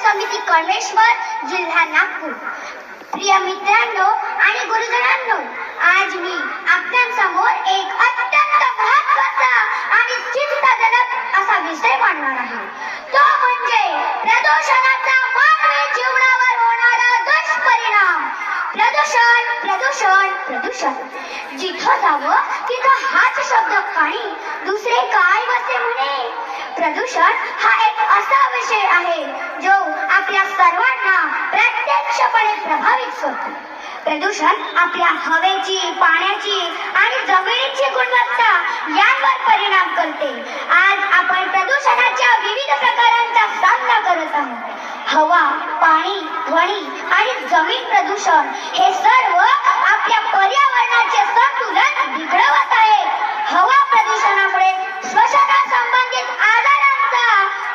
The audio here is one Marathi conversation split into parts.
समिती कळमेश्वर, जिल्हा नागपूर. प्रिय मित्रांनो आणि गुरुजनांनो, आज मी आपल्यासमोर एक अत्यंत महत्त्वाचा आणि चिंताजनक असा विषय मांडणार आहे. तो म्हणजे प्रदूषणाचा मानवी जीवनावर होणारा दुष्परिणाम. प्रदूषण प्रदूषण प्रदूषण, जिथं जावं तिथं हाच शब्द काढी दुसरे काय बसे म्हणे. प्रदूषण हा एक असा विषय आहे जो आपल्या सर्वांना प्रत्यक्षपणे प्रभावित करतो. प्रदूषण आपल्या हवेची, पाण्याची आणि जमिनीची गुणवत्ता यांवर परिणाम करते. आज आपण प्रदूषणाच्या विविध प्रकारांचा सामना करत आहोत. हवा, पाणी, ध्वनी आणि जमीन प्रदूषण हे सर्व आपल्या पर्यावरणाचे संतुलन बिघडवत आहे. हवा प्रदूषणामुळे श्वसनासंबंधित आजारांचा,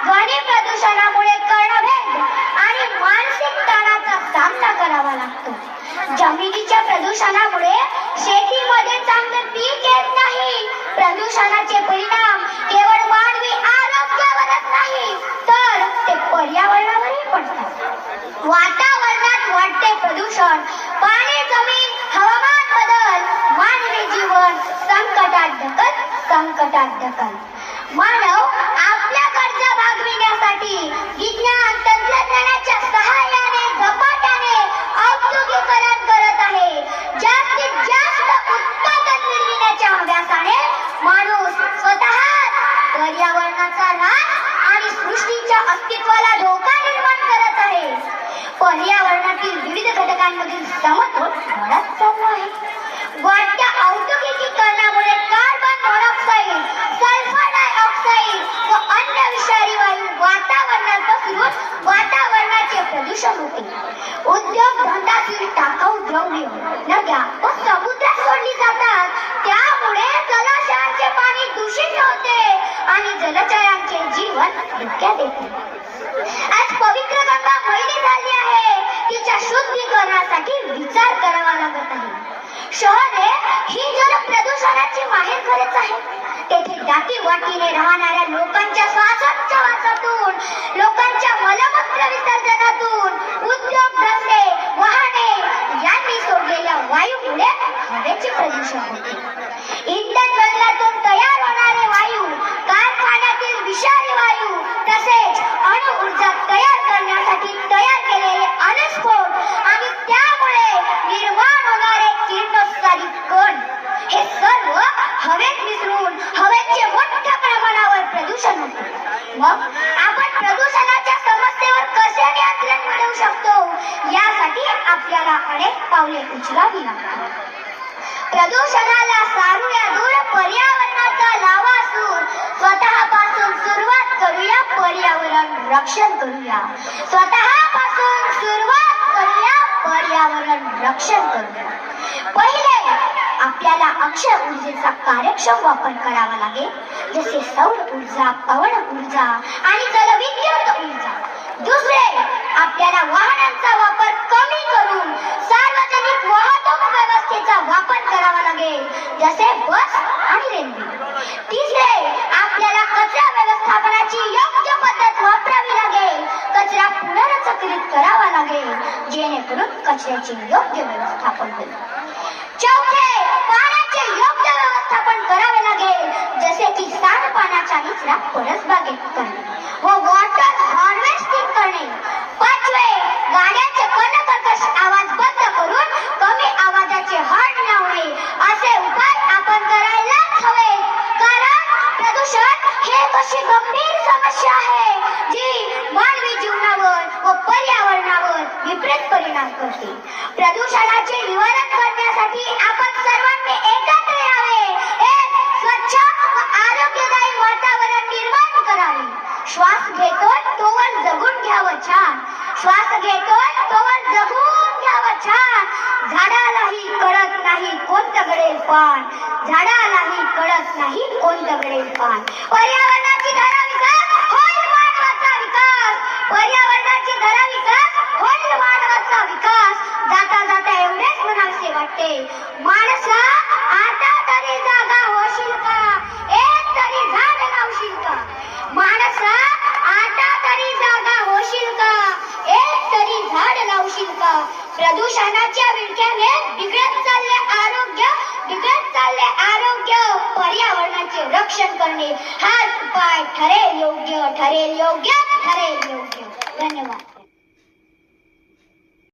ध्वनी प्रदूषणामुळे कर्णभेद आणि मानसिक ताणाचा सामना करावा लागतो. जमिनीच्या प्रदूषणामुळे शेतीमध्ये चांगले पीक येत नाही. प्रदूषणाचे परिणाम केवळ मानवी आरोग्यावरच नाही तर ते पर्यावरणावरही पडतात. वातावरणात वाढते प्रदूषण, पाणी, जमीन, हवामान बदल, मानवी जीवन संकटात ढकल. मानव आपल्या गरजा भागविण्यासाठी विज्ञान तंत्रज्ञानाच्या सहाय्याने झपाट्याने औद्योगिकीकरण करत आहे. जास्तीत जास्त उत्पादन निर्मिण्याच्या हव्यासाने माणूस स्वतः पर्यावरणाचा नाश आणि सृष्टीच्या अस्तित्वाला धोका निर्माण करत आहे. पर्यावरणातील विविध घटकांमधील समतोल वाढत चालला आहे. वाढत्या औद्योगिकीकरणामुळे कार्बन मोनॉक्साईड, सल्फर डायऑक्साईड व अन्य विषारी वायू वातावरणात पसरून वातावरणाचे प्रदूषण होते. उद्योग धंद्यातील टाकाऊ द्रव्ये नद्या व समुद्रात सोडली जातात. त्यामुळे जलाशयांचे पाणी दूषित होते आणि जलचरांचे जीवन धोक्यात येते. आज पवित्र गंगा मैली झाली आहे. तिच्या शुद्धीकरणासाठी विचार करावा लागत आहे. शहरे ही जल प्रदूषणाची माहेरघरच आहे. तेथे दाटी वाटीने राहणाऱ्या लोकांच्या श्वासोच्छवासातून, लोकांच्या मलमूत्र विसर्जनातून, उद्योग धंदे, वाहने यांनी सोडलेल्या वायूमुळे हवेचे प्रदूषण होते. इंधन जंगलातून तयार होणारे वायू, कारखान्यातील विषारी वायू तसेच अणुऊर्जा तयार करण्यासाठी तयार केलेले अणुस्फोट आणि त्यामुळे निर्माण होणारे किरणोत्सारी कण हे सर्व हवेत मिसळून हवेचे मोठ्या प्रमाणावर प्रदूषण होते. मग आपण प्रदूषणाच्या समस्येवर कसे नियंत्रण मिळवू शकतो यासाठी आपल्याला अनेक पावले उचलावी लागतात. प्रदूषणाला सारूया दूर पर्यावरणाचा लावा सूर. स्वतःपासून सुरुवात करूया, पर्यावरण रक्षण करूया. स्वतःपासून सुरुवात करूया, पर्यावरण रक्षण करूया. पहिले आपल्याला अक्षय ऊर्जेचा कार्यक्षम वापर करावा लागेल, जसे सौर ऊर्जा, पवन ऊर्जा आणि जलविद्युत ऊर्जा. दुसरे, आपल्याला वाहनांचा वापर कमी करून सार्वजनिक वाहतूक व्यवस्थेचा वापर करावा लागेल, जसे बस आणि रेल्वे. तिसरे, आपल्याला कचरा व्यवस्थापनाची योग्य पद्धत वापरावी लागेल. कचरा पुनर्चक्रित करावा लागेल जेणेकरून कचऱ्याचे योग्य व्यवस्थापन होईल. चौथे, पाण्याचे योग्य व्यवस्थापन करावे लागेल, जसे की सांडपाण्याचा निचरा परसबागेत करणे व वॉटर हार्वेस्टिंग करणे. पाचवे, गाड्यांचे कर्कश आवाज बंद करून कमी आवाजाचे हॉर्न लावणे. असे उपाय आपण करायलाच हवे, कारण प्रदूषण हे एक अशी गंभीर समस्या आहे जी मानवी जीवनावर व पर्यावरणावर विपरीत परिणाम करते. प्रदूषणाचे निवारण करण्यासाठी आपण सर्वांनी एकत्र यावे. एक स्वच्छ व आरोग्यदायी वातावरण निर्माण करावे. श्वास घेतोय तोवर जगून घ्यावं छान. श्वास घेतोय तोवर जगून घ्यावं छान. झाडालाही कळत नाही कोणतं गळेल पान. झाडालाही कळत नाही कोणतं गळेल पान. पर्यावरणाची धारा विकास होईल मानवाचा विकास. पर्यावरणाची धारा विकास होईल मानवाचा विकास. जाता जाता एवढेच म्हणावेसे वाटते, माणसा आता तरी जागा होशील का? एक तरी झाड लावशील का? माणसा आता तरी जागा होशील का? प्रदूषणाच्या विळख्याने बिघडत चालले आरोग्य पर्यावरणाचे रक्षण करणे हाच उपाय ठरेल योग्य. धन्यवाद.